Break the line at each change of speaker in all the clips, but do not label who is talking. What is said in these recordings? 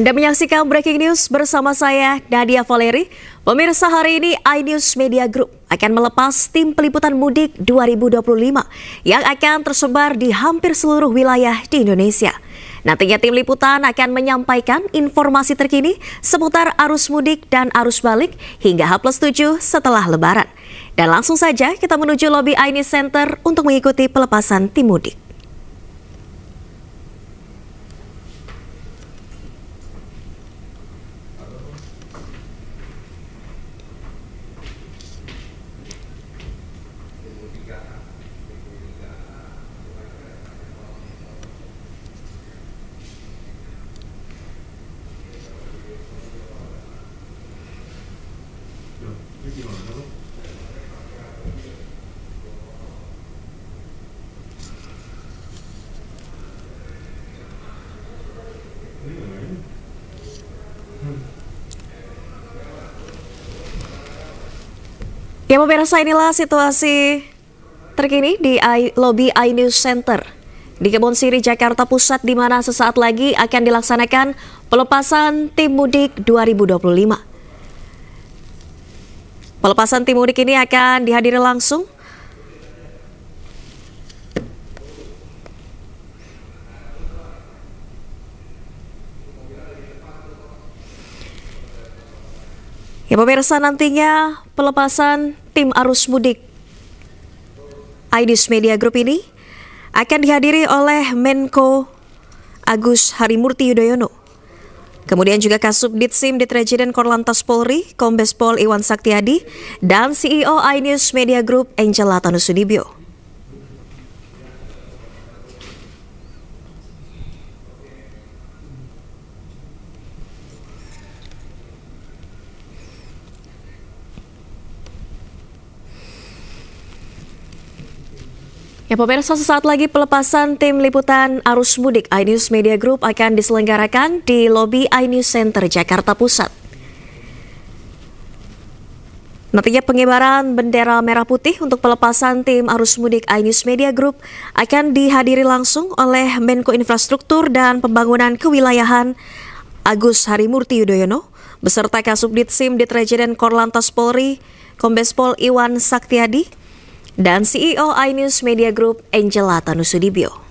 Anda menyaksikan Breaking News bersama saya, Nadia Valeri. Pemirsa, hari ini iNews Media Group akan melepas tim peliputan mudik 2025 yang akan tersebar di hampir seluruh wilayah di Indonesia. Nantinya tim liputan akan menyampaikan informasi terkini seputar arus mudik dan arus balik hingga H+7 setelah Lebaran. Dan langsung saja kita menuju lobi iNews Center untuk mengikuti pelepasan tim mudik. Ya pemirsa, inilah situasi terkini di lobi iNews Center di Kebon Siri, Jakarta Pusat, di mana sesaat lagi akan dilaksanakan pelepasan tim mudik 2025. Pelepasan tim mudik ini akan dihadiri langsung ya pemirsa, nantinya pelepasan tim arus mudik iNews Media Group ini akan dihadiri oleh Menko Agus Harimurti Yudhoyono. Kemudian juga Kasubdit Ditresiden Korlantas Polri, Kombes Pol Iwan Saktiadi, dan CEO iNews Media Group Angela Tanusudibyo. Ya pemirsa, sesaat lagi pelepasan tim liputan arus mudik iNews Media Group akan diselenggarakan di lobi iNews Center, Jakarta Pusat. Nantinya pengibaran bendera merah putih untuk pelepasan tim arus mudik iNews Media Group akan dihadiri langsung oleh Menko Infrastruktur dan Pembangunan Kewilayahan Agus Harimurti Yudhoyono beserta Kasubdit Ditresiden Korlantas Polri, Kombes Pol Iwan Saktiadi, dan CEO iNews Media Group Angela Tanusudibyo.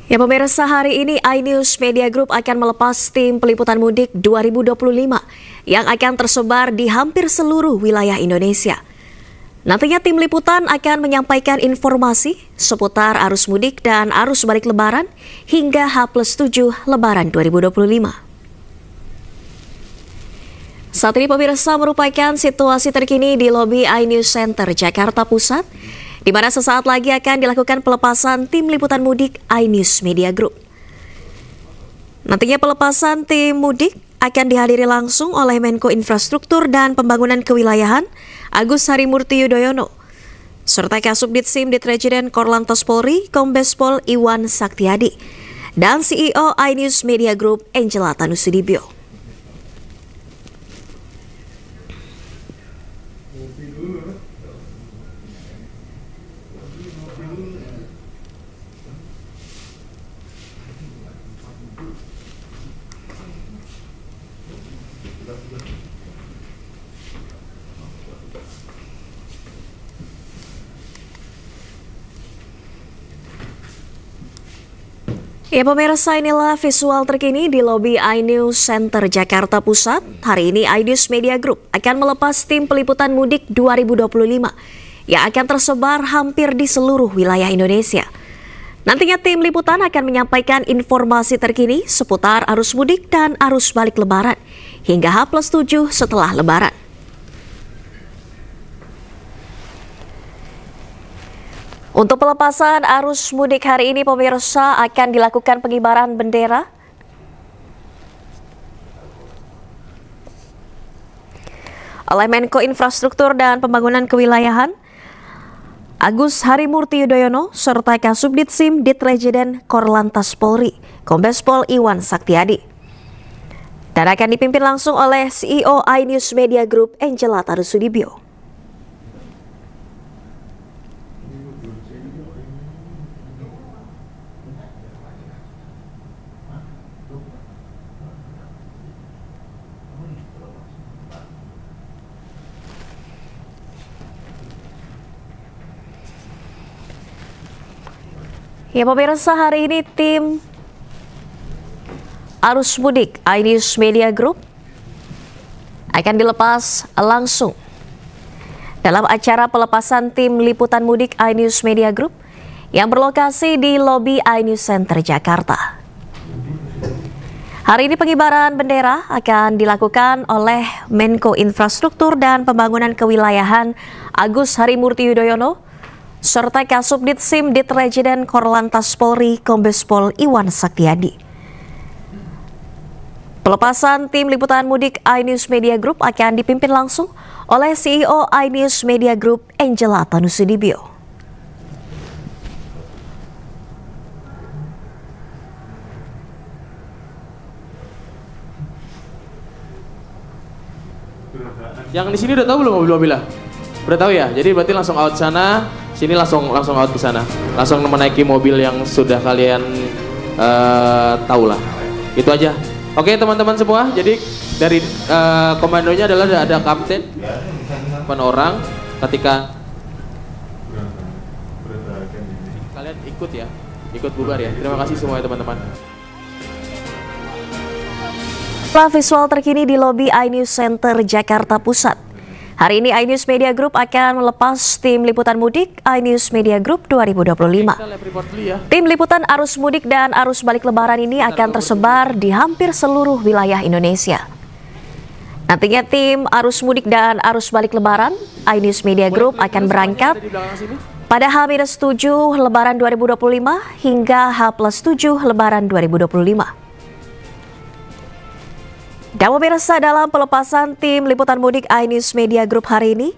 Ya pemirsa, hari ini iNews Media Group akan melepas tim peliputan mudik 2025 yang akan tersebar di hampir seluruh wilayah Indonesia. Nantinya tim liputan akan menyampaikan informasi seputar arus mudik dan arus balik Lebaran hingga H+7 Lebaran 2025. Saat ini pemirsa, merupakan situasi terkini di lobi iNews Center, Jakarta Pusat, di mana sesaat lagi akan dilakukan pelepasan tim liputan mudik iNews Media Group. Nantinya pelepasan tim mudik akan dihadiri langsung oleh Menko Infrastruktur dan Pembangunan Kewilayahan Agus Harimurti Yudhoyono, serta Kasubdit Ditresiden Korlantas Polri, Kombes Pol Iwan Saktiadi, dan CEO iNews Media Group Angela Tanusudibyo. Ya pemirsa, inilah visual terkini di lobi iNews Center, Jakarta Pusat. Hari ini iNews Media Group akan melepas tim peliputan mudik 2025 yang akan tersebar hampir di seluruh wilayah Indonesia. Nantinya tim liputan akan menyampaikan informasi terkini seputar arus mudik dan arus balik Lebaran hingga H+7 setelah Lebaran. Untuk pelepasan arus mudik hari ini, pemirsa, akan dilakukan pengibaran bendera oleh Menko Infrastruktur dan Pembangunan Kewilayahan Agus Harimurti Yudhoyono serta Kasubdit SIM Ditrejiden Korlantas Polri Kombes Pol Iwan Saktiadi. Dan akan dipimpin langsung oleh CEO iNews Media Group Angela Tarusudibyo. Ya pemirsa, hari ini tim arus mudik iNews Media Group akan dilepas langsung dalam acara pelepasan tim liputan mudik iNews Media Group yang berlokasi di lobi iNews Center Jakarta. Hari ini pengibaran bendera akan dilakukan oleh Menko Infrastruktur dan Pembangunan Kewilayahan Agus Harimurti Yudhoyono serta Kasubdit SIM Ditrejiden Korlantas Polri Kombes Pol Iwan Saktiadi. Pelepasan tim liputan mudik iNews Media Group akan dipimpin langsung oleh CEO iNews Media Group Angela Tarusudibyo.
Yang di sini udah tahu belum mobil-mobilnya? Udah tahu ya? Jadi berarti langsung out sana, sini langsung out ke sana. Langsung menaiki mobil yang sudah kalian tahu lah. Itu aja. Oke teman-teman semua, jadi dari komandonya adalah ada kapten, 8 orang. Ketika kalian ikut ya, ikut bubar ya. Terima kasih semua teman-teman.
Visual terkini di lobi iNews Center Jakarta Pusat. Hari ini iNews Media Group akan melepas tim liputan mudik iNews Media Group 2025. Tim liputan arus mudik dan arus balik lebaran ini akan tersebar di hampir seluruh wilayah Indonesia. Nantinya tim arus mudik dan arus balik lebaran iNews Media Group akan berangkat pada H-7 Lebaran 2025 hingga H+7 Lebaran 2025. Dan pemirsa, dalam pelepasan tim liputan mudik iNews Media Group hari ini,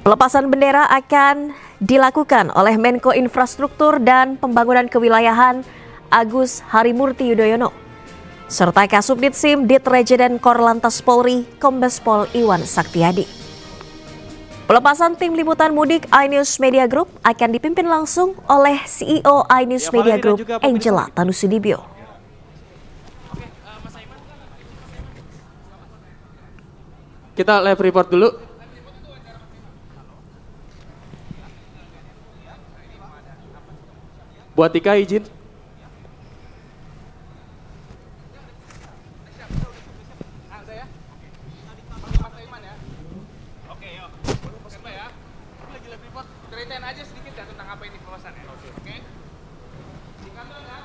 pelepasan bendera akan dilakukan oleh Menko Infrastruktur dan Pembangunan Kewilayahan Agus Harimurti Yudhoyono serta Kasubdit SIM Ditrejiden Korlantas Polri Kombes Pol Iwan Saktiadi. Pelepasan tim liputan mudik iNews Media Group akan dipimpin langsung oleh CEO iNews Media Group Angela Tarusudibyo.
Kita live report dulu. Buat Tika izin. Oke, yuk. Coba ya. Lagi live report. Ceritain aja sedikit ya tentang apa ini pelepasan ya. Oke. Di kantor ya.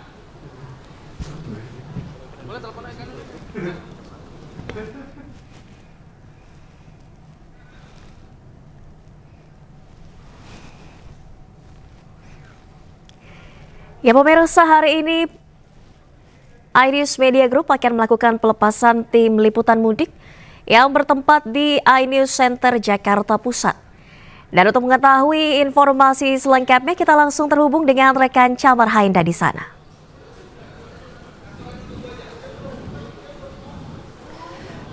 Boleh telepon aja dulu.
Ya pemirsa, hari ini iNews Media Group akan melakukan pelepasan tim liputan mudik yang bertempat di iNews Center Jakarta Pusat. Dan untuk mengetahui informasi selengkapnya, kita langsung terhubung dengan rekan Camar Hainda di sana.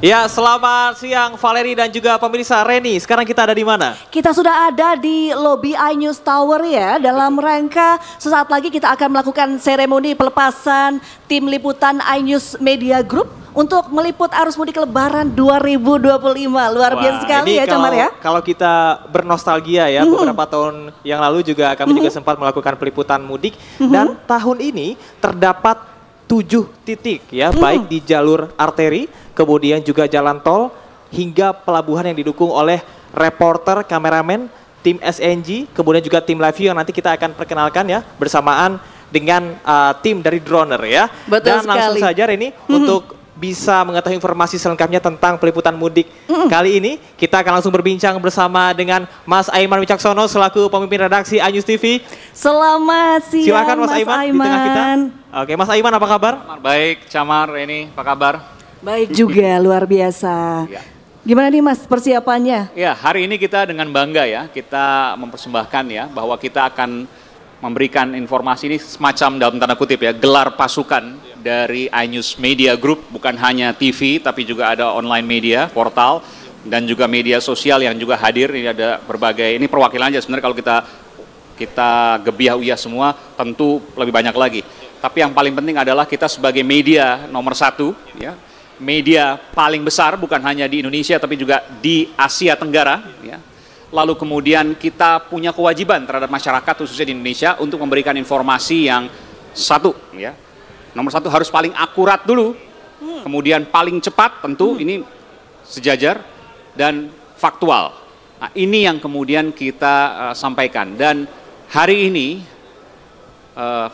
Ya, selamat siang Valeri dan juga pemirsa. Reni, sekarang kita ada di mana?
Kita sudah ada di lobi iNews Tower ya. Dalam rangka sesaat lagi kita akan melakukan seremoni pelepasan tim liputan iNews Media Group untuk meliput arus mudik Lebaran 2025. Luar biasa sekali ya Camar ya.
Kalau kita bernostalgia ya, beberapa tahun yang lalu juga kami juga sempat melakukan peliputan mudik. Dan tahun ini terdapat 7 titik ya, baik di jalur arteri, kemudian juga jalan tol, hingga pelabuhan yang didukung oleh reporter, kameramen, tim SNG, kemudian juga tim live view yang nanti kita akan perkenalkan ya, bersamaan dengan tim dari Droner ya.
Betul
Dan langsung
sekali.
saja Reni, untuk bisa mengetahui informasi selengkapnya tentang peliputan mudik kali ini, kita akan langsung berbincang bersama dengan Mas Aiman Wicaksono selaku pemimpin redaksi iNews TV.
Selamat siang
Silakan Mas Aiman di tengah kita. Oke, Mas Aiman apa kabar?
Baik, Camar, ini apa kabar?
Baik juga, luar biasa.
Ya.
Gimana nih Mas persiapannya?
Ya, hari ini kita dengan bangga ya, kita mempersembahkan ya, bahwa kita akan memberikan informasi ini semacam dalam tanda kutip ya, gelar pasukan dari iNews Media Group, bukan hanya TV, tapi juga ada online media, portal, dan juga media sosial yang juga hadir. Ini ada berbagai, ini perwakilan aja sebenarnya kalau kita gebiah uyah semua, tentu lebih banyak lagi. Tapi yang paling penting adalah kita sebagai media nomor 1, ya, media paling besar bukan hanya di Indonesia tapi juga di Asia Tenggara, ya. Lalu kemudian kita punya kewajiban terhadap masyarakat khususnya di Indonesia untuk memberikan informasi yang satu, ya. Nomor 1 harus paling akurat dulu, kemudian paling cepat tentu ini sejajar dan faktual. Nah, ini yang kemudian kita sampaikan, dan hari ini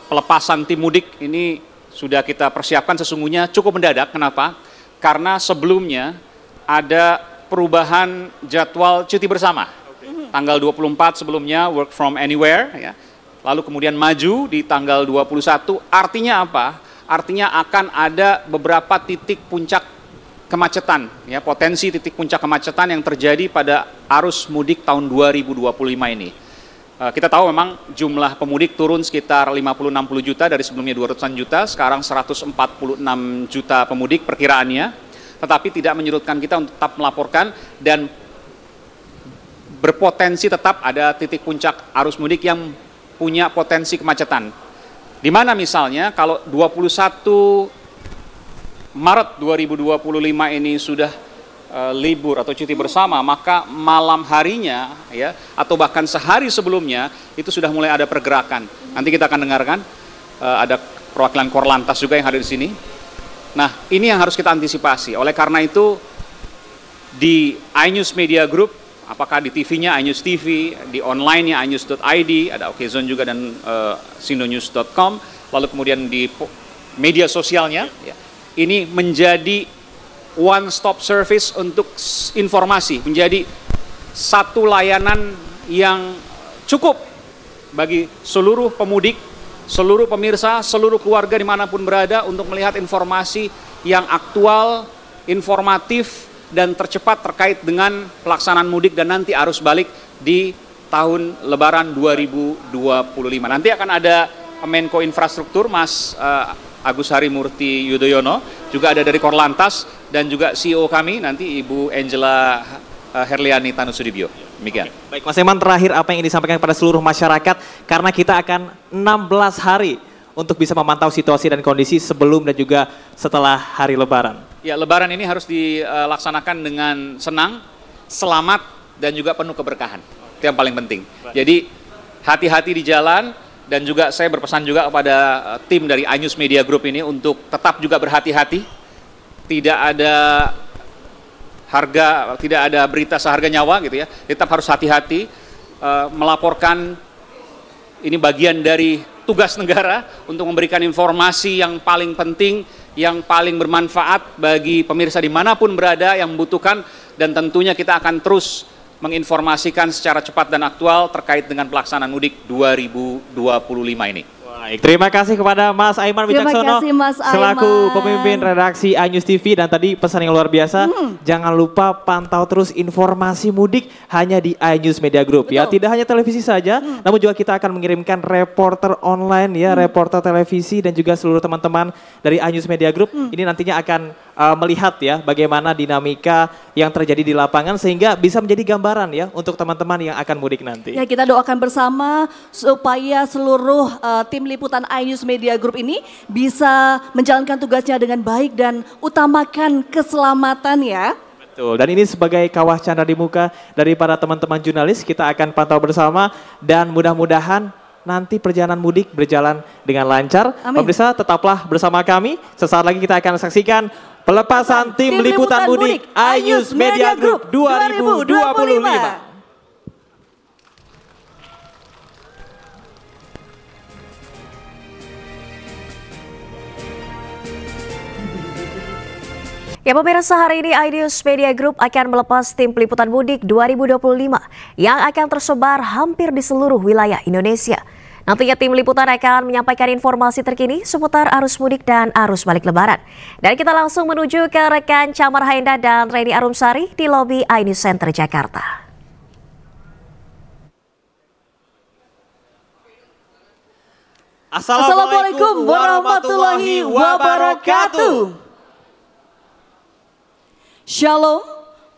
pelepasan tim mudik ini sudah kita persiapkan sesungguhnya cukup mendadak. Kenapa? Karena sebelumnya ada perubahan jadwal cuti bersama. Tanggal 24 sebelumnya work from anywhere, ya. Lalu kemudian maju di tanggal 21. Artinya apa? Artinya akan ada beberapa titik puncak kemacetan, ya, potensi titik puncak kemacetan yang terjadi pada arus mudik tahun 2025 ini. Kita tahu memang jumlah pemudik turun sekitar 50-60 juta dari sebelumnya 200-an juta, sekarang 146 juta pemudik perkiraannya, tetapi tidak menyurutkan kita untuk tetap melaporkan dan berpotensi tetap ada titik puncak arus mudik yang punya potensi kemacetan. Di mana misalnya kalau 21 Maret 2025 ini sudah libur atau cuti bersama, maka malam harinya ya atau bahkan sehari sebelumnya itu sudah mulai ada pergerakan. Nanti kita akan dengarkan ada perwakilan Korlantas juga yang hadir di sini. Nah, ini yang harus kita antisipasi. Oleh karena itu di iNews Media Group, apakah di TV-nya iNews TV, di online-nya iNews.id, ada Okezone juga dan sindonews.com, lalu kemudian di media sosialnya, ya, ini menjadi one stop service untuk informasi, menjadi satu layanan yang cukup bagi seluruh pemudik, seluruh pemirsa, seluruh keluarga dimanapun berada untuk melihat informasi yang aktual, informatif, dan tercepat terkait dengan pelaksanaan mudik dan nanti arus balik di tahun Lebaran 2025. Nanti akan ada Menko Infrastruktur, Mas Agus Harimurti Yudhoyono, juga ada dari Korlantas, dan juga CEO kami nanti Ibu Angela Herliani Tanusudibyo. Demikian.
Baik Mas Eman, terakhir apa yang ingin disampaikan kepada seluruh masyarakat, karena kita akan 16 hari untuk bisa memantau situasi dan kondisi sebelum dan juga setelah hari Lebaran.
Ya, Lebaran ini harus dilaksanakan dengan senang, selamat, dan juga penuh keberkahan. Itu yang paling penting. Jadi hati-hati di jalan, dan juga saya berpesan juga kepada tim dari iNews Media Group ini untuk tetap juga berhati-hati. Tidak ada berita seharga nyawa gitu ya. Tetap harus hati-hati melaporkan. Ini bagian dari tugas negara untuk memberikan informasi yang paling penting, yang paling bermanfaat bagi pemirsa dimanapun berada yang membutuhkan, dan tentunya kita akan terus menginformasikan secara cepat dan aktual terkait dengan pelaksanaan mudik 2025 ini.
Baik, terima kasih kepada Mas Aiman Wicaksono selaku pemimpin redaksi iNews TV, dan tadi pesan yang luar biasa, jangan lupa pantau terus informasi mudik hanya di iNews Media Group. Betul. Ya, tidak hanya televisi saja, namun juga kita akan mengirimkan reporter online ya, reporter televisi dan juga seluruh teman-teman dari iNews Media Group. Ini nantinya akan melihat ya bagaimana dinamika yang terjadi di lapangan sehingga bisa menjadi gambaran ya untuk teman-teman yang akan mudik nanti.
Ya, kita doakan bersama supaya seluruh tim liputan iNews Media Group ini bisa menjalankan tugasnya dengan baik dan utamakan keselamatan ya.
Betul, dan ini sebagai kawah candra di muka dari para teman-teman jurnalis, kita akan pantau bersama dan mudah-mudahan nanti perjalanan mudik berjalan dengan lancar. Pemirsa, tetaplah bersama kami. Sesaat lagi kita akan saksikan pelepasan tim liputan mudik iNews Media Group 2025.
Ya pemirsa, hari ini iNews Media Group akan melepas tim peliputan mudik 2025 yang akan tersebar hampir di seluruh wilayah Indonesia. Nantinya tim liputan akan menyampaikan informasi terkini seputar arus mudik dan arus balik lebaran. Dan kita langsung menuju ke rekan Chamar Haenda dan Reni Arumsari di lobi iNews Center Jakarta.
Assalamualaikum warahmatullahi wabarakatuh. Shalom,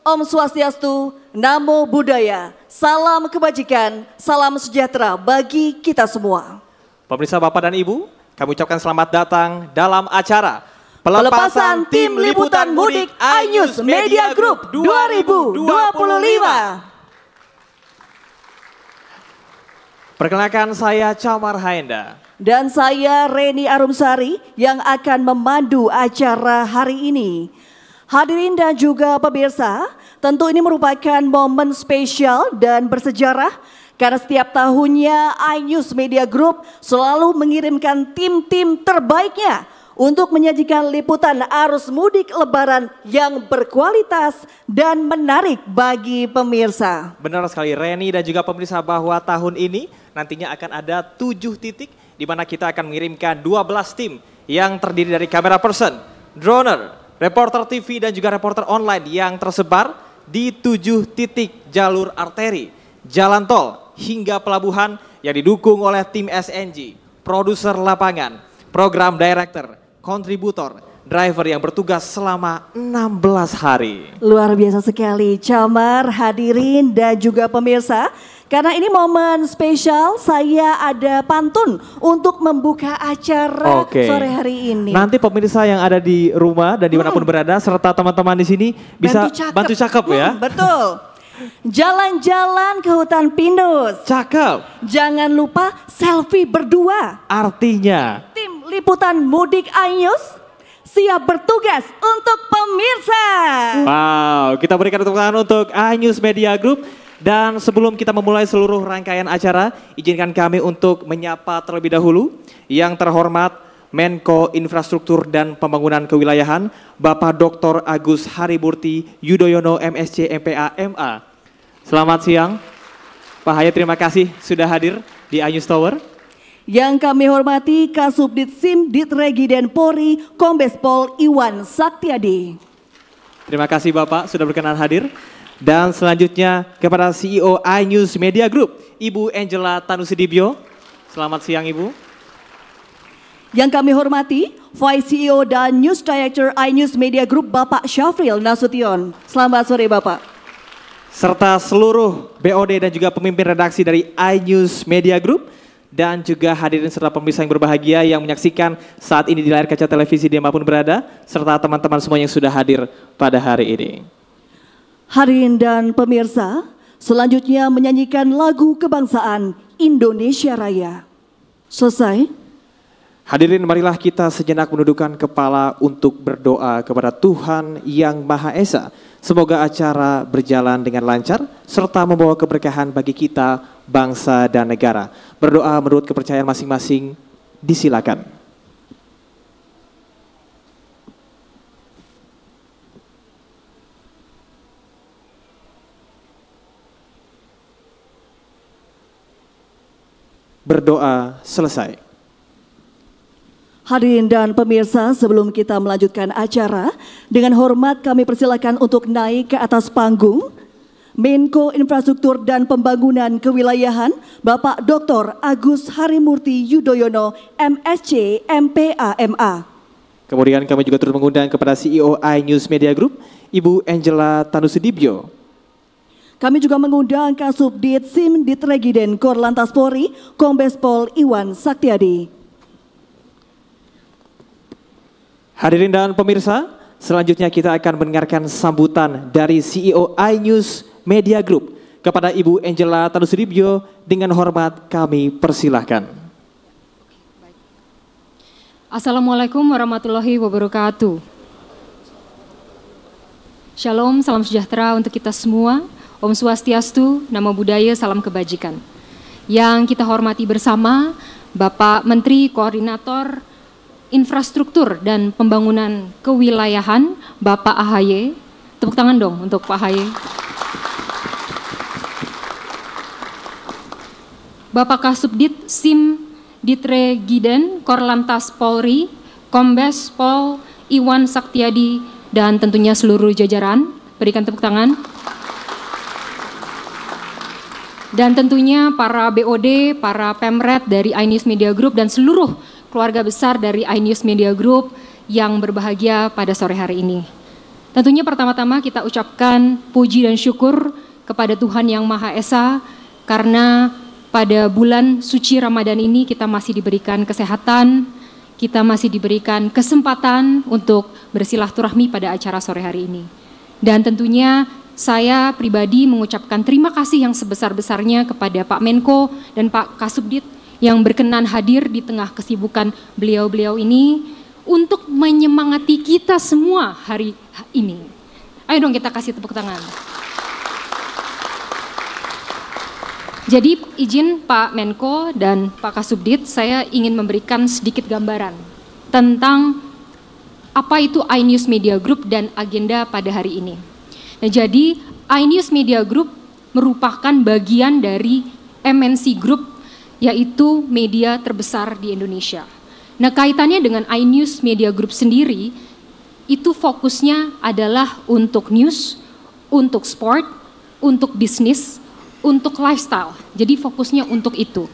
Om Swastiastu, Namo Buddhaya, salam kebajikan, salam sejahtera bagi kita semua.
Pemirsa Bapak dan Ibu, kami ucapkan selamat datang dalam acara Pelepasan Tim Liputan Mudik iNews Media Group 2025. Perkenalkan, saya Chamar Haenda.
Dan saya Reni Arumsari yang akan memandu acara hari ini. Hadirin dan juga pemirsa, tentu ini merupakan momen spesial dan bersejarah karena setiap tahunnya iNews Media Group selalu mengirimkan tim-tim terbaiknya untuk menyajikan liputan arus mudik lebaran yang berkualitas dan menarik bagi pemirsa.
Benar sekali Reni dan juga pemirsa, bahwa tahun ini nantinya akan ada 7 titik di mana kita akan mengirimkan 12 tim yang terdiri dari kamera person, droner, reporter TV dan juga reporter online yang tersebar di 7 titik jalur arteri, jalan tol hingga pelabuhan yang didukung oleh tim SNG, produser lapangan, program director, kontributor, driver yang bertugas selama 16 hari.
Luar biasa sekali Chamar, hadirin dan juga pemirsa. Karena ini momen spesial, saya ada pantun untuk membuka acara sore hari ini.
Nanti pemirsa yang ada di rumah dan dimanapun berada serta teman-teman di sini bisa bantu cakep ya.
Betul. Jalan-jalan ke hutan pinus.
Cakep.
Jangan lupa selfie berdua.
Artinya
Tim liputan mudik iNews siap bertugas untuk pemirsa.
wow, kita berikan tepuk tangan untuk iNews Media Group. Dan sebelum kita memulai seluruh rangkaian acara, izinkan kami untuk menyapa terlebih dahulu yang terhormat Menko Infrastruktur dan Pembangunan Kewilayahan, Bapak Dr. Agus Harimurti Yudhoyono MSc MPA MA. Selamat siang, Pak Hayat, terima kasih sudah hadir di iNews Tower.
Yang kami hormati Kasubdit SIM Ditregiden Polri Kombes Pol Iwan Saktiadi.
Terima kasih Bapak sudah berkenan hadir. Dan selanjutnya kepada CEO iNews Media Group, Ibu Angela Tanusudibyo. Selamat siang Ibu.
Yang kami hormati Vice CEO dan News Director iNews Media Group Bapak Syafril Nasution. Selamat sore Bapak.
Serta seluruh BOD dan juga pemimpin redaksi dari iNews Media Group. Dan juga hadirin serta pemirsa yang berbahagia yang menyaksikan saat ini di layar kaca televisi dimanapun berada. Serta teman-teman semua yang sudah hadir pada hari ini.
Hadirin dan pemirsa, selanjutnya menyanyikan lagu kebangsaan Indonesia Raya. Selesai.
Hadirin, marilah kita sejenak menundukkan kepala untuk berdoa kepada Tuhan Yang Maha Esa. Semoga acara berjalan dengan lancar serta membawa keberkahan bagi kita, bangsa dan negara. Berdoa menurut kepercayaan masing-masing, disilakan. Berdoa selesai.
Hadirin dan pemirsa, sebelum kita melanjutkan acara, dengan hormat kami persilakan untuk naik ke atas panggung Menko Infrastruktur dan Pembangunan Kewilayahan Bapak Dr. Agus Harimurti Yudhoyono MSc MPA MA.
Kemudian kami juga turut mengundang kepada CEO iNews Media Group Ibu Angela Tanusudibyo.
Kami juga mengundang Kasubdit SIM Ditregiden Korlantas Polri, Kombes Pol Iwan Saktiadi.
Hadirin dan pemirsa, selanjutnya kita akan mendengarkan sambutan dari CEO iNews Media Group kepada Ibu Angela Tanusudibyo. Dengan hormat kami persilahkan.
Assalamualaikum warahmatullahi wabarakatuh. Shalom, salam sejahtera untuk kita semua. Om Swastiastu, Namo Buddhaya, salam kebajikan. Yang kita hormati bersama Bapak Menteri Koordinator Infrastruktur dan Pembangunan Kewilayahan, Bapak AHY. Tepuk tangan dong untuk Pak AHY. Bapak Kasubdit Sim Ditregiden Korlantas Polri, Kombes Pol Iwan Saktiadi, dan tentunya seluruh jajaran. Berikan tepuk tangan. Dan tentunya para BOD, para Pemret dari iNews Media Group, dan seluruh keluarga besar dari iNews Media Group yang berbahagia pada sore hari ini. Tentunya pertama-tama kita ucapkan puji dan syukur kepada Tuhan Yang Maha Esa, karena pada bulan suci Ramadan ini kita masih diberikan kesehatan, kita masih diberikan kesempatan untuk bersilaturahmi pada acara sore hari ini. Dan tentunya saya pribadi mengucapkan terima kasih yang sebesar-besarnya kepada Pak Menko dan Pak Kasubdit yang berkenan hadir di tengah kesibukan beliau-beliau ini untuk menyemangati kita semua hari ini. Ayo dong kita kasih tepuk tangan. Jadi izin Pak Menko dan Pak Kasubdit, saya ingin memberikan sedikit gambaran tentang apa itu iNews Media Group dan agenda pada hari ini. Nah, jadi iNews Media Group merupakan bagian dari MNC Group, yaitu media terbesar di Indonesia. Nah, kaitannya dengan iNews Media Group sendiri, itu fokusnya adalah untuk news, untuk sport, untuk bisnis, untuk lifestyle. Jadi fokusnya untuk itu.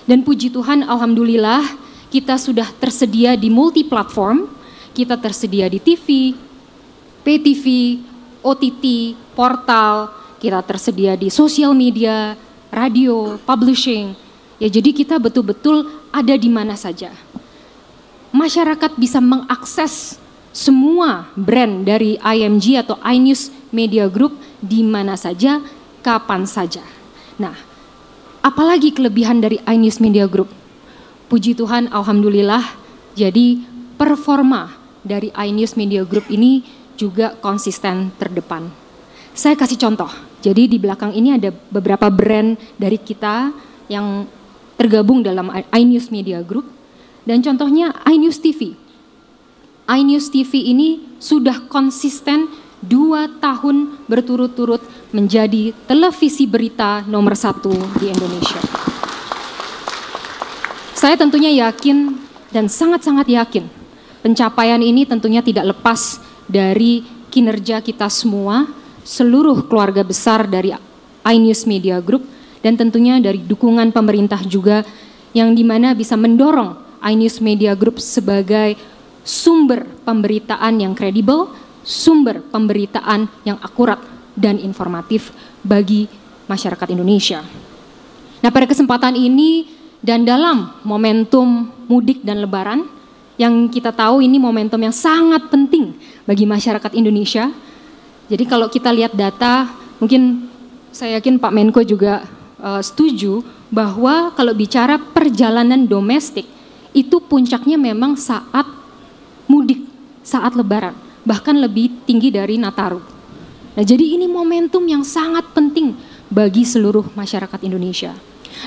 Dan puji Tuhan, alhamdulillah kita sudah tersedia di multi platform, kita tersedia di TV, PTV, OTT, portal, kita tersedia di sosial media, radio, publishing. Ya, jadi kita betul-betul ada di mana saja. Masyarakat bisa mengakses semua brand dari IMG atau iNews Media Group di mana saja, kapan saja. Nah, apalagi kelebihan dari iNews Media Group? Puji Tuhan, alhamdulillah, jadi performa dari iNews Media Group ini juga konsisten terdepan. Saya kasih contoh, jadi di belakang ini ada beberapa brand dari kita yang tergabung dalam iNews Media Group, dan contohnya iNews TV. iNews TV ini sudah konsisten 2 tahun berturut-turut menjadi televisi berita nomor 1 di Indonesia. Saya tentunya yakin dan sangat-sangat yakin pencapaian ini tentunya tidak lepas dari kinerja kita semua, seluruh keluarga besar dari iNews Media Group, dan tentunya dari dukungan pemerintah juga, yang dimana bisa mendorong iNews Media Group sebagai sumber pemberitaan yang kredibel, sumber pemberitaan yang akurat dan informatif bagi masyarakat Indonesia. Nah, pada kesempatan ini dan dalam momentum mudik dan lebaran, yang kita tahu ini momentum yang sangat penting bagi masyarakat Indonesia. Jadi kalau kita lihat data, mungkin saya yakin Pak Menko juga setuju bahwa kalau bicara perjalanan domestik, itu puncaknya memang saat mudik, saat lebaran, bahkan lebih tinggi dari Nataru. Nah, jadi ini momentum yang sangat penting bagi seluruh masyarakat Indonesia.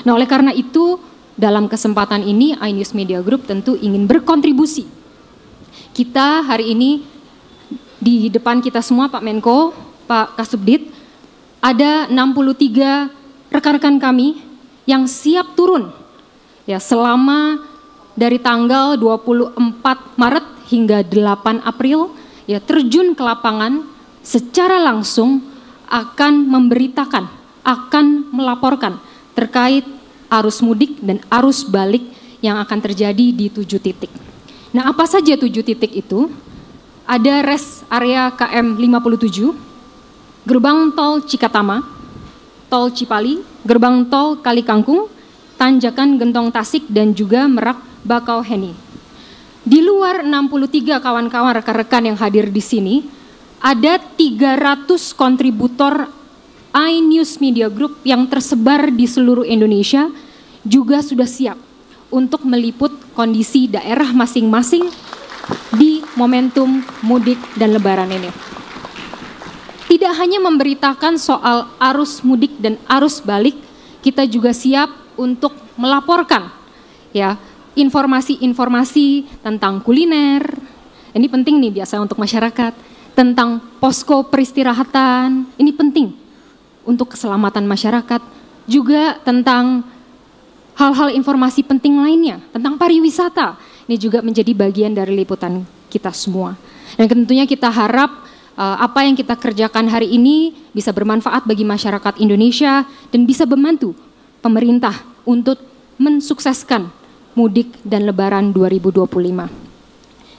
Nah, oleh karena itu, dalam kesempatan ini iNews Media Group tentu ingin berkontribusi. Kita hari ini di depan kita semua, Pak Menko, Pak Kasubdit, ada 63 rekan-rekan kami yang siap turun ya selama dari tanggal 24 Maret hingga 8 April ya, terjun ke lapangan secara langsung akan memberitakan, akan melaporkan terkait arus mudik dan arus balik yang akan terjadi di 7 titik. Nah, apa saja 7 titik itu? Ada rest area KM 57, gerbang tol Cikatama, tol Cipali, gerbang tol Kalikangkung, tanjakan Gentong Tasik, dan juga Merak Bakauheni. Di luar 63 kawan-kawan rekan-rekan yang hadir di sini, ada 300 kontributor iNews Media Group yang tersebar di seluruh Indonesia juga sudah siap untuk meliput kondisi daerah masing-masing di momentum mudik dan lebaran ini. Tidak hanya memberitakan soal arus mudik dan arus balik, kita juga siap untuk melaporkan ya informasi-informasi tentang kuliner, ini penting nih biasa untuk masyarakat, tentang posko peristirahatan, ini penting untuk keselamatan masyarakat, juga tentang hal-hal informasi penting lainnya tentang pariwisata. Ini juga menjadi bagian dari liputan kita semua. Dan tentunya kita harap apa yang kita kerjakan hari ini bisa bermanfaat bagi masyarakat Indonesia dan bisa membantu pemerintah untuk mensukseskan mudik dan lebaran 2025.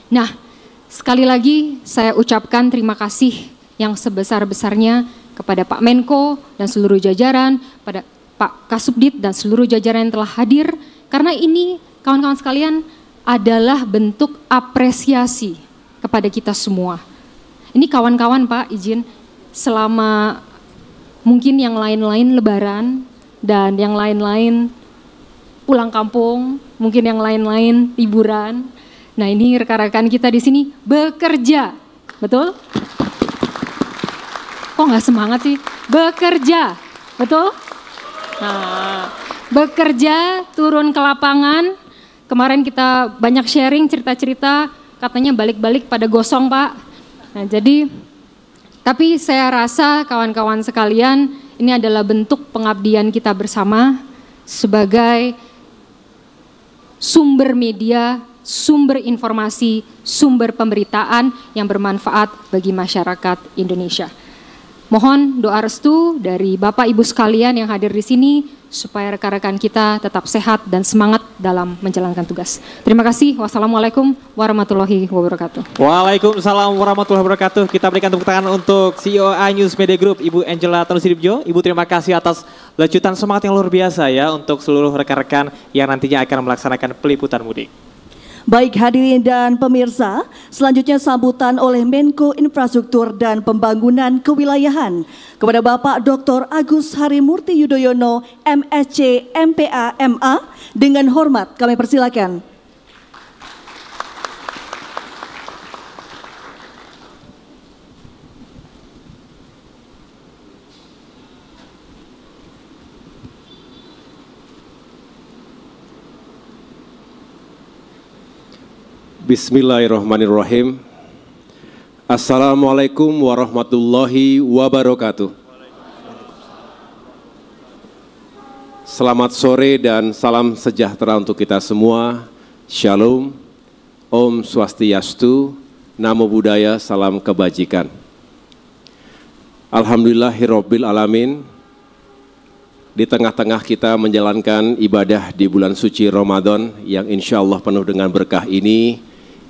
Nah, sekali lagi saya ucapkan terima kasih yang sebesar-besarnya kepada Pak Menko dan seluruh jajaran, pada Pak Kasubdit dan seluruh jajaran yang telah hadir, karena ini kawan-kawan sekalian adalah bentuk apresiasi kepada kita semua. Ini kawan-kawan Pak, izin selama mungkin yang lain-lain lebaran dan yang lain-lain pulang kampung, mungkin yang lain-lain liburan. Nah, ini rekan-rekan kita di sini bekerja, betul? Kok nggak semangat sih? Bekerja, betul? Nah, bekerja, turun ke lapangan. Kemarin kita banyak sharing cerita-cerita, katanya balik-balik pada gosong Pak. Nah, jadi, tapi saya rasa kawan-kawan sekalian, ini adalah bentuk pengabdian kita bersama sebagai sumber media, sumber informasi, sumber pemberitaan yang bermanfaat bagi masyarakat Indonesia. Mohon doa restu dari Bapak Ibu sekalian yang hadir di sini supaya rekan-rekan kita tetap sehat dan semangat dalam menjalankan tugas. Terima kasih. Wassalamualaikum warahmatullahi wabarakatuh.
Waalaikumsalam warahmatullahi wabarakatuh. Kita berikan tepuk tangan untuk CEO iNews Media Group, Ibu Angela Tanusudibjo. Ibu, terima kasih atas lecutan semangat yang luar biasa ya untuk seluruh rekan-rekan yang nantinya akan melaksanakan peliputan mudik.
Baik hadirin dan pemirsa, selanjutnya sambutan oleh Menko Infrastruktur dan Pembangunan Kewilayahan kepada Bapak Dr. Agus Harimurti Yudhoyono, MSc, MPA, MA. Dengan hormat kami persilakan.
Bismillahirrahmanirrahim. Assalamualaikum warahmatullahi wabarakatuh. Selamat sore dan salam sejahtera untuk kita semua. Shalom, Om Swastiastu, Namo Buddhaya, salam kebajikan. Alhamdulillahirabbil alamin. Di tengah-tengah kita menjalankan ibadah di bulan suci Ramadan yang insya Allah penuh dengan berkah ini,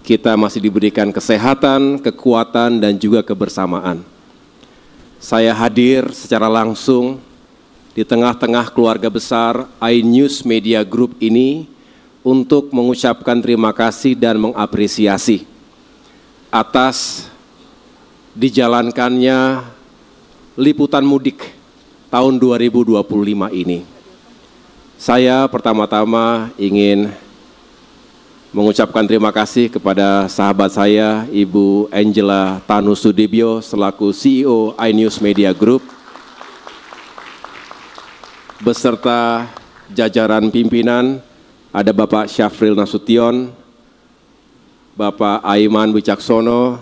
kita masih diberikan kesehatan, kekuatan, dan juga kebersamaan. Saya hadir secara langsung di tengah-tengah keluarga besar iNews Media Group ini untuk mengucapkan terima kasih dan mengapresiasi atas dijalankannya liputan mudik tahun 2025 ini. Saya pertama-tama ingin mengucapkan terima kasih kepada sahabat saya, Ibu Angela Tanusudibjo selaku CEO iNews Media Group, beserta jajaran pimpinan, ada Bapak Syafril Nasution, Bapak Aiman Wicaksono,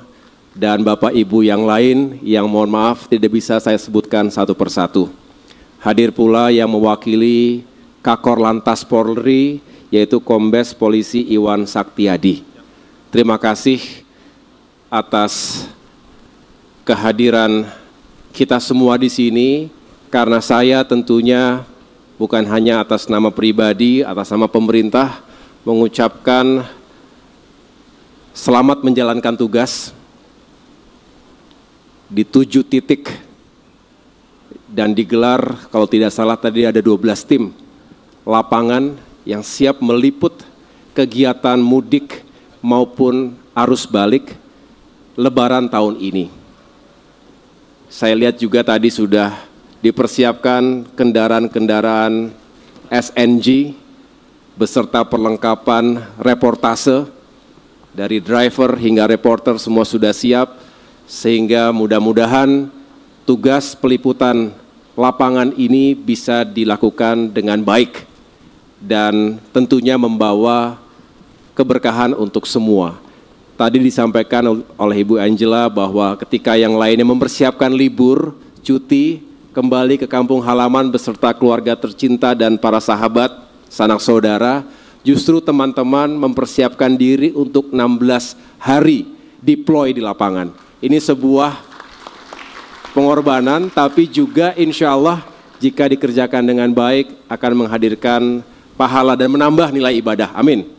dan Bapak Ibu yang lain yang mohon maaf tidak bisa saya sebutkan satu persatu. Hadir pula yang mewakili Kakor Lantas Polri, yaitu Kombes Polisi Iwan Saktiadi. Terima kasih atas kehadiran kita semua di sini, karena saya tentunya bukan hanya atas nama pribadi, atas nama pemerintah, mengucapkan selamat menjalankan tugas di 7 titik dan digelar, kalau tidak salah tadi ada 12 tim lapangan yang siap meliput kegiatan mudik maupun arus balik Lebaran tahun ini. Saya lihat juga tadi sudah dipersiapkan kendaraan-kendaraan SNG beserta perlengkapan reportase dari driver hingga reporter, semua sudah siap, sehingga mudah-mudahan tugas peliputan lapangan ini bisa dilakukan dengan baik dan tentunya membawa keberkahan untuk semua. Tadi disampaikan oleh Ibu Angela bahwa ketika yang lainnya mempersiapkan libur, cuti, kembali ke kampung halaman beserta keluarga tercinta dan para sahabat, sanak saudara, justru teman-teman mempersiapkan diri untuk 16 hari deploy di lapangan. Ini sebuah pengorbanan, tapi juga insya Allah jika dikerjakan dengan baik akan menghadirkan pahala dan menambah nilai ibadah. Amin.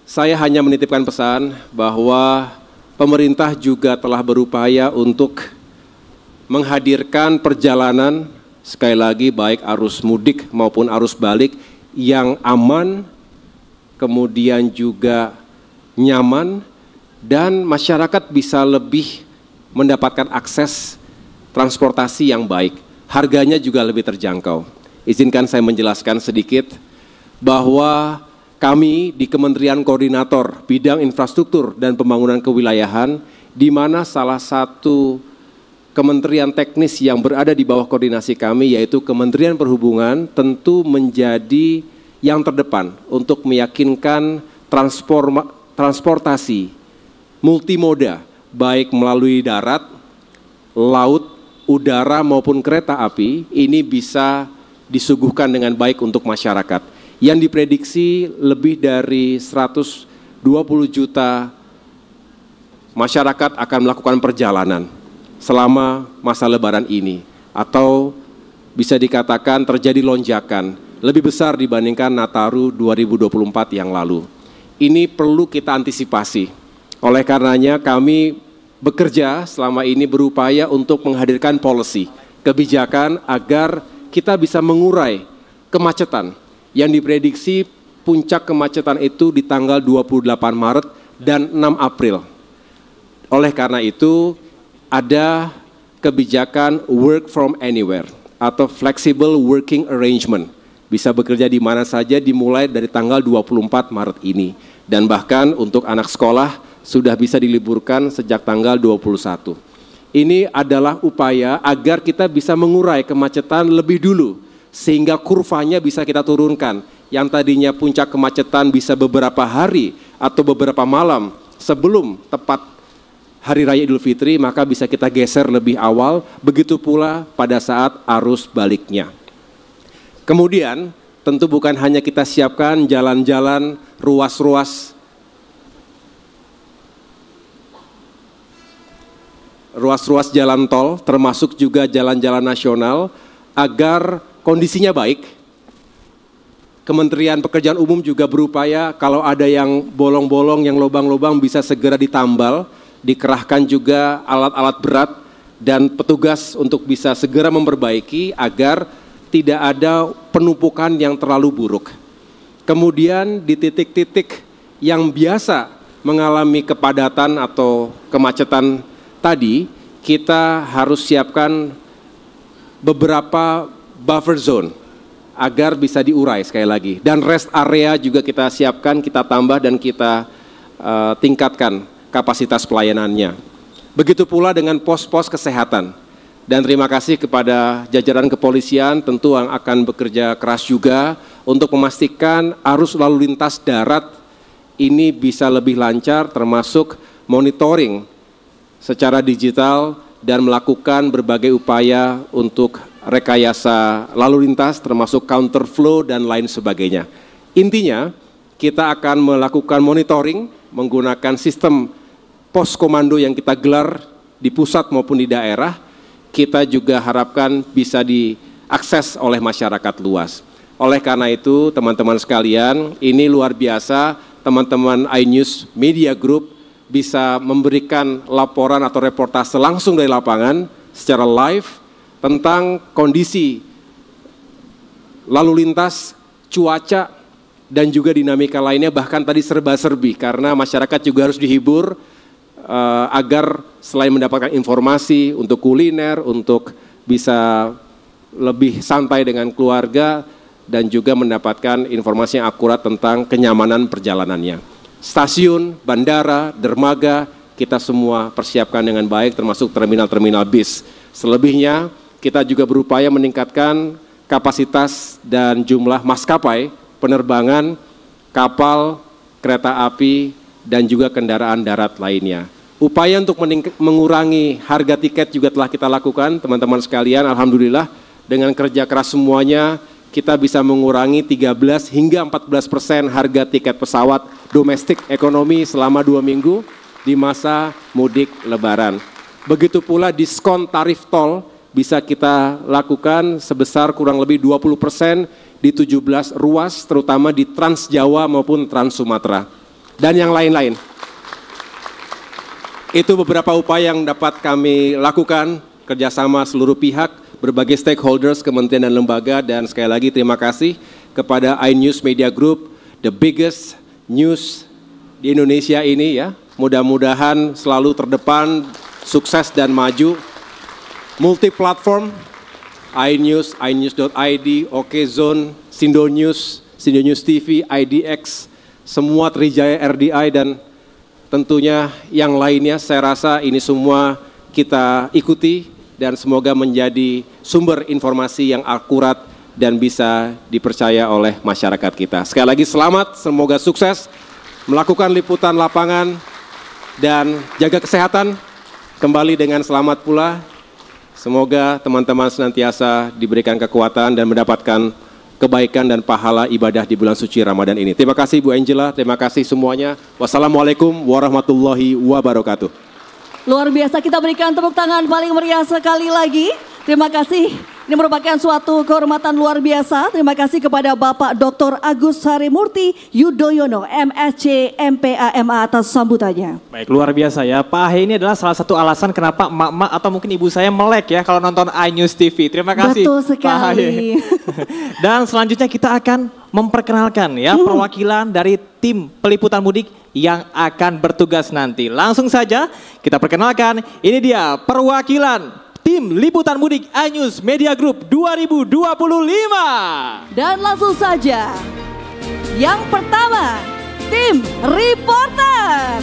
Saya hanya menitipkan pesan bahwa pemerintah juga telah berupaya untuk menghadirkan perjalanan, sekali lagi baik arus mudik maupun arus balik yang aman, kemudian juga nyaman, dan masyarakat bisa lebih mendapatkan akses transportasi yang baik. Harganya juga lebih terjangkau. Izinkan saya menjelaskan sedikit bahwa kami di Kementerian Koordinator Bidang Infrastruktur dan Pembangunan Kewilayahan, di mana salah satu kementerian teknis yang berada di bawah koordinasi kami, yaitu Kementerian Perhubungan, tentu menjadi yang terdepan untuk meyakinkan transportasi multimoda, baik melalui darat, laut, udara maupun kereta api, ini bisa disuguhkan dengan baik untuk masyarakat. Yang diprediksi lebih dari 120 juta masyarakat akan melakukan perjalanan selama masa lebaran ini, atau bisa dikatakan terjadi lonjakan lebih besar dibandingkan Nataru 2024 yang lalu. Ini perlu kita antisipasi. Oleh karenanya kami bekerja selama ini berupaya untuk menghadirkan policy, kebijakan agar kita bisa mengurai kemacetan yang diprediksi puncak kemacetan itu di tanggal 28 Maret dan 6 April. Oleh karena itu, ada kebijakan work from anywhere atau flexible working arrangement. Bisa bekerja di mana saja dimulai dari tanggal 24 Maret ini. Dan bahkan untuk anak sekolah sudah bisa diliburkan sejak tanggal 21. Ini adalah upaya agar kita bisa mengurai kemacetan lebih dulu, sehingga kurvanya bisa kita turunkan. Yang tadinya puncak kemacetan bisa beberapa hari atau beberapa malam sebelum tepat Hari Raya Idul Fitri, maka bisa kita geser lebih awal, begitu pula pada saat arus baliknya. Kemudian tentu bukan hanya kita siapkan jalan-jalan, ruas-ruas jalan tol, termasuk juga jalan-jalan nasional, agar kondisinya baik. Kementerian Pekerjaan Umum juga berupaya kalau ada yang bolong-bolong, yang lubang-lubang bisa segera ditambal, dikerahkan juga alat-alat berat dan petugas untuk bisa segera memperbaiki agar tidak ada penumpukan yang terlalu buruk. Kemudian di titik-titik yang biasa mengalami kepadatan atau kemacetan tadi, kita harus siapkan beberapa buffer zone agar bisa diurai sekali lagi. Dan rest area juga kita siapkan, kita tambah dan kita tingkatkan kapasitas pelayanannya. Begitu pula dengan pos-pos kesehatan. Dan terima kasih kepada jajaran kepolisian tentu yang akan bekerja keras juga untuk memastikan arus lalu lintas darat ini bisa lebih lancar, termasuk monitoring secara digital dan melakukan berbagai upaya untuk rekayasa lalu lintas termasuk counterflow dan lain sebagainya. Intinya kita akan melakukan monitoring menggunakan sistem pos komando yang kita gelar di pusat maupun di daerah. Kita juga harapkan bisa diakses oleh masyarakat luas. Oleh karena itu teman-teman sekalian, ini luar biasa teman-teman iNews Media Group bisa memberikan laporan atau reportase langsung dari lapangan secara live tentang kondisi lalu lintas, cuaca, dan juga dinamika lainnya, bahkan tadi serba-serbi karena masyarakat juga harus dihibur agar selain mendapatkan informasi untuk kuliner, untuk bisa lebih santai dengan keluarga dan juga mendapatkan informasi yang akurat tentang kenyamanan perjalanannya. Stasiun, bandara, dermaga, kita semua persiapkan dengan baik termasuk terminal-terminal bis. Selebihnya kita juga berupaya meningkatkan kapasitas dan jumlah maskapai, penerbangan, kapal, kereta api, dan juga kendaraan darat lainnya. Upaya untuk mengurangi harga tiket juga telah kita lakukan, teman-teman sekalian. Alhamdulillah dengan kerja keras semuanya kita bisa mengurangi 13 hingga 14% harga tiket pesawat domestik ekonomi selama 2 minggu di masa mudik Lebaran. Begitu pula diskon tarif tol bisa kita lakukan sebesar kurang lebih 20% di 17 ruas, terutama di Trans Jawa maupun Trans Sumatera, dan yang lain-lain. Itu beberapa upaya yang dapat kami lakukan kerjasama seluruh pihak, berbagai stakeholders, kementerian dan lembaga, dan sekali lagi terima kasih kepada iNews Media Group, the biggest news di Indonesia ini ya. Mudah-mudahan selalu terdepan, sukses dan maju. Multi-platform, iNews, iNews.id, OKZone, Sindo News TV, IDX, semua Trijaya RDI, dan tentunya yang lainnya. Saya rasa ini semua kita ikuti dan semoga menjadi sumber informasi yang akurat dan bisa dipercaya oleh masyarakat kita. Sekali lagi selamat, semoga sukses melakukan liputan lapangan dan jaga kesehatan. Kembali dengan selamat pula. Semoga teman-teman senantiasa diberikan kekuatan dan mendapatkan kebaikan dan pahala ibadah di bulan suci Ramadan ini. Terima kasih Bu Angela, terima kasih semuanya. Wassalamualaikum warahmatullahi wabarakatuh.
Luar biasa, kita berikan tepuk tangan paling meriah sekali lagi. Terima kasih. Ini merupakan suatu kehormatan luar biasa. Terima kasih kepada Bapak Dr. Agus Harimurti Yudhoyono, MSc, MPAMA atas sambutannya.
Baik, luar biasa ya. Pak Ahe ini adalah salah satu alasan kenapa emak-emak atau mungkin ibu saya melek ya kalau nonton iNews TV. Terima kasih.
Betul sekali.
Pak Ahe. Dan selanjutnya kita akan memperkenalkan ya perwakilan dari tim peliputan mudik yang akan bertugas nanti. Langsung saja kita perkenalkan, ini dia perwakilan tim liputan mudik iNews Media Group 2025.
Dan langsung saja, yang pertama, tim reporter.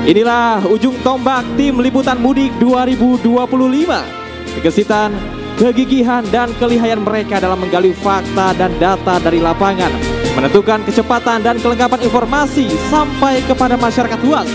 Inilah ujung tombak tim liputan mudik 2025. Kegesitan, kegigihan, dan kelihayan mereka dalam menggali fakta dan data dari lapangan, menentukan kecepatan dan kelengkapan informasi sampai kepada masyarakat luas.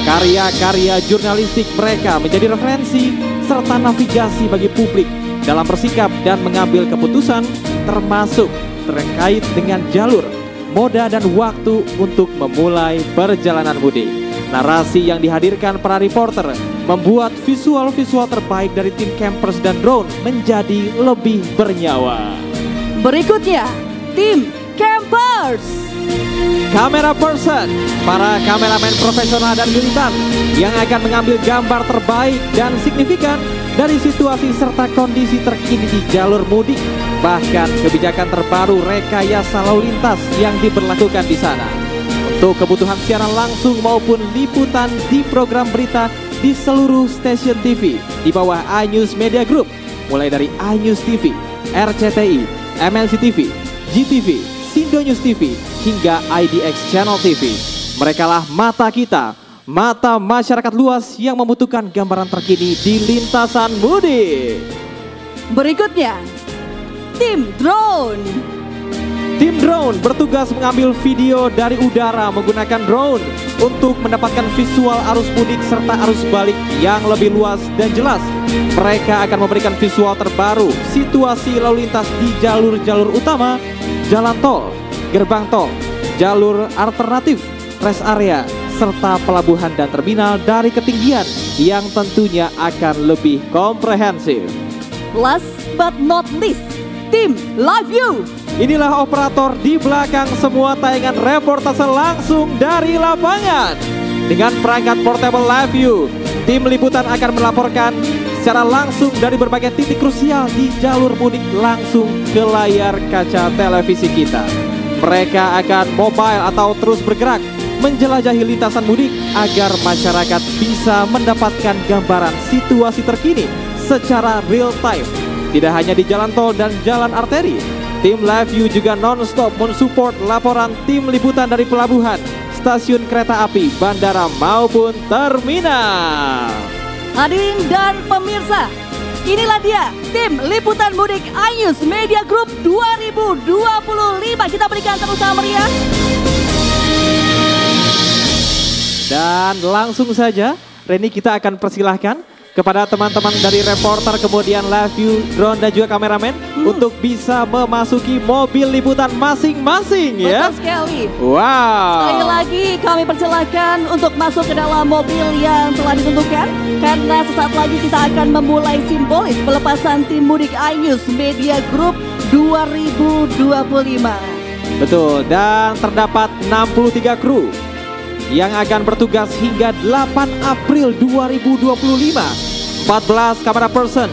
Karya-karya jurnalistik mereka menjadi referensi serta navigasi bagi publik dalam bersikap dan mengambil keputusan, termasuk terkait dengan jalur, moda, dan waktu untuk memulai perjalanan mudik. Narasi yang dihadirkan para reporter membuat visual-visual terbaik dari tim campers dan drone menjadi lebih bernyawa.
Berikutnya, tim campers.
Kamera person, para kameramen profesional dan militan yang akan mengambil gambar terbaik dan signifikan dari situasi serta kondisi terkini di jalur mudik, bahkan kebijakan terbaru rekayasa lalu lintas yang diberlakukan di sana. Untuk kebutuhan siaran langsung maupun liputan di program berita di seluruh stasiun TV di bawah iNews Media Group, mulai dari iNews TV, RCTI, MNC TV, GTV, Sindo News TV, hingga IDX Channel TV. Merekalah mata kita, mata masyarakat luas yang membutuhkan gambaran terkini di lintasan mudik.
Berikutnya, tim drone.
Tim drone bertugas mengambil video dari udara menggunakan drone untuk mendapatkan visual arus mudik serta arus balik yang lebih luas dan jelas. Mereka akan memberikan visual terbaru situasi lalu lintas di jalur-jalur utama, jalan tol, gerbang tol, jalur alternatif, rest area, serta pelabuhan dan terminal dari ketinggian yang tentunya akan lebih komprehensif.
Last but not least, tim Live View.
Inilah operator di belakang semua tayangan reportase langsung dari lapangan. Dengan perangkat portable Live View, tim liputan akan melaporkan secara langsung dari berbagai titik krusial di jalur mudik langsung ke layar kaca televisi kita. Mereka akan mobile atau terus bergerak menjelajahi lintasan mudik agar masyarakat bisa mendapatkan gambaran situasi terkini secara real time. Tidak hanya di jalan tol dan jalan arteri, tim Live View juga non-stop mensupport laporan tim liputan dari pelabuhan, stasiun kereta api, bandara maupun terminal.
Hadirin dan pemirsa, inilah dia tim liputan mudik iNews Media Group 2025. Kita berikan tepuk tangan meriah.
Dan langsung saja, Reni, kita akan persilahkan kepada teman-teman dari reporter, kemudian live view, drone dan juga kameramen untuk bisa memasuki mobil liputan masing-masing ya.
Betul sekali.
Wow.
Sekali lagi kami persilakan untuk masuk ke dalam mobil yang telah ditentukan karena sesaat lagi kita akan memulai simbolis pelepasan tim mudik iNews Media Group 2025.
Betul, dan terdapat 63 kru yang akan bertugas hingga 8 April 2025. 14 kamera person,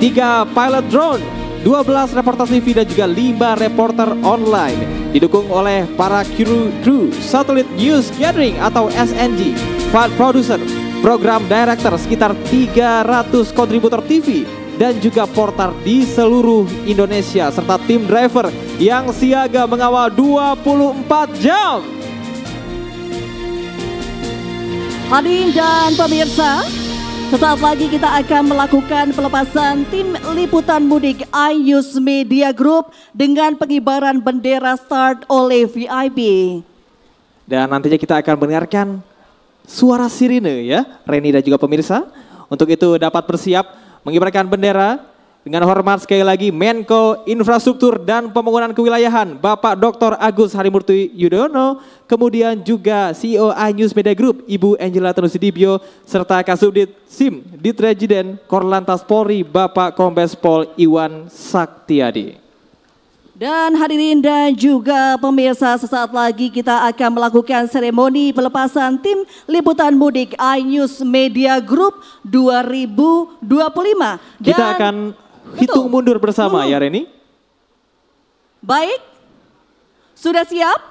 3 pilot drone, 12 reporter TV dan juga 5 reporter online. Didukung oleh para kru Satellite News Gathering atau SNG, file producer, program director, sekitar 300 kontributor TV dan juga portar di seluruh Indonesia serta tim driver yang siaga mengawal 24 jam.
Hadirin dan pemirsa, sesaat lagi kita akan melakukan pelepasan tim liputan mudik iNews Media Group dengan pengibaran bendera start oleh VIP.
Dan nantinya kita akan mendengarkan suara sirine ya, Reni dan juga pemirsa. Untuk itu dapat bersiap mengibarkan bendera dengan hormat sekali lagi Menko Infrastruktur dan Pembangunan Kewilayahan Bapak Dr. Agus Harimurti Yudhoyono, kemudian juga CEO iNews Media Group Ibu Angela Tanusudibyo serta Kasubdit SIM Ditrejiden Korlantas Polri Bapak Kombes Pol Iwan Saktiadi.
Dan hadirin dan juga pemirsa, sesaat lagi kita akan melakukan seremoni pelepasan tim liputan mudik iNews Media Group 2025.
Kita akan hitung mundur bersama ya Reni.
Baik, sudah siap?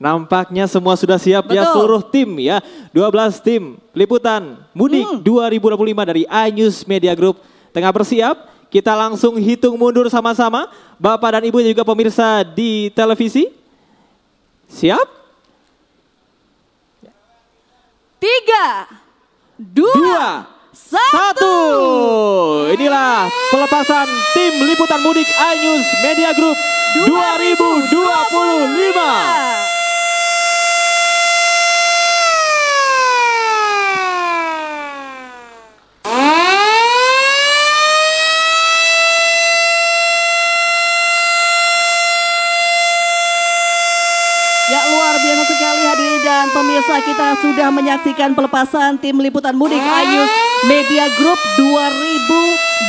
Nampaknya semua sudah siap.
Betul.
Ya, seluruh tim ya. 12 tim liputan mudik 2025 dari iNews Media Group tengah bersiap. Kita langsung hitung mundur sama-sama. Bapak dan Ibu dan juga pemirsa di televisi. Siap?
3, 2, 1.
Inilah pelepasan tim liputan mudik iNews Media Group 2025.
Ya, luar biasa sekali hadirin dan pemirsa, kita sudah menyaksikan pelepasan tim liputan mudik iNews Media Group 2025.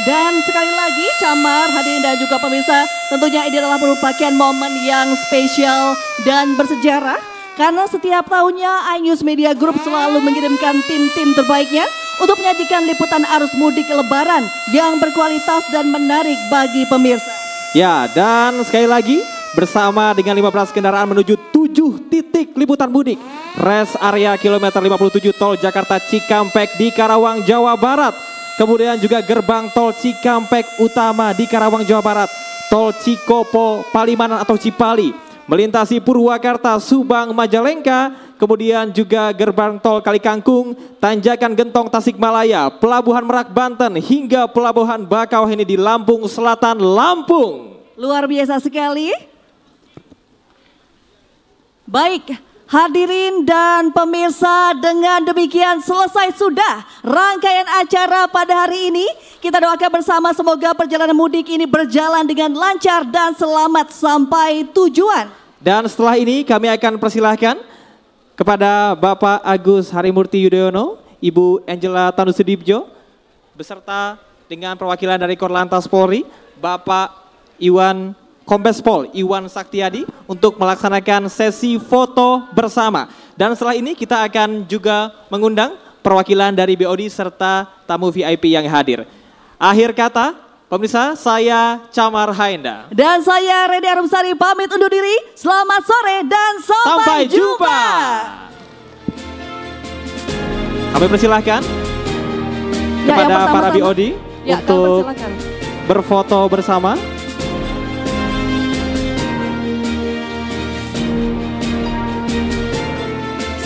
Dan sekali lagi Camar, hadirin dan juga pemirsa, tentunya ini adalah merupakan momen yang spesial dan bersejarah karena setiap tahunnya iNews Media Group selalu mengirimkan tim-tim terbaiknya untuk menyajikan liputan arus mudik lebaran yang berkualitas dan menarik bagi pemirsa.
Ya, dan sekali lagi bersama dengan 15 kendaraan menuju 7 titik liputan mudik. Rest area kilometer 57 tol Jakarta Cikampek di Karawang, Jawa Barat. Kemudian juga gerbang tol Cikampek Utama di Karawang, Jawa Barat. Tol Cikopo Palimanan atau Cipali melintasi Purwakarta, Subang, Majalengka. Kemudian juga gerbang tol Kalikangkung, Tanjakan Gentong, Tasikmalaya, Pelabuhan Merak, Banten hingga Pelabuhan Bakauheni di Lampung Selatan, Lampung.
Luar biasa sekali. Baik, hadirin dan pemirsa, dengan demikian selesai sudah rangkaian acara pada hari ini. Kita doakan bersama semoga perjalanan mudik ini berjalan dengan lancar dan selamat sampai tujuan.
Dan setelah ini kami akan persilahkan kepada Bapak Agus Harimurti Yudhoyono, Ibu Angela Tanusudibyo, beserta dengan perwakilan dari Korlantas Polri, Bapak Kombes Pol Iwan Saktiadi untuk melaksanakan sesi foto bersama. Dan setelah ini kita akan juga mengundang perwakilan dari BOD serta tamu VIP yang hadir. Akhir kata, pemirsa, saya Camar Haenda.
Dan saya Reni Arumsari pamit undur diri. Selamat sore dan sampai jumpa.
Kami persilahkan kepada para BOD untuk berfoto bersama.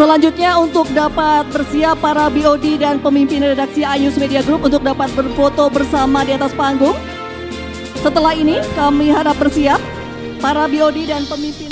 Selanjutnya untuk dapat bersiap para BOD dan pemimpin redaksi iNews Media Group untuk dapat berfoto bersama di atas panggung. Setelah ini kami harap bersiap para BOD dan pemimpin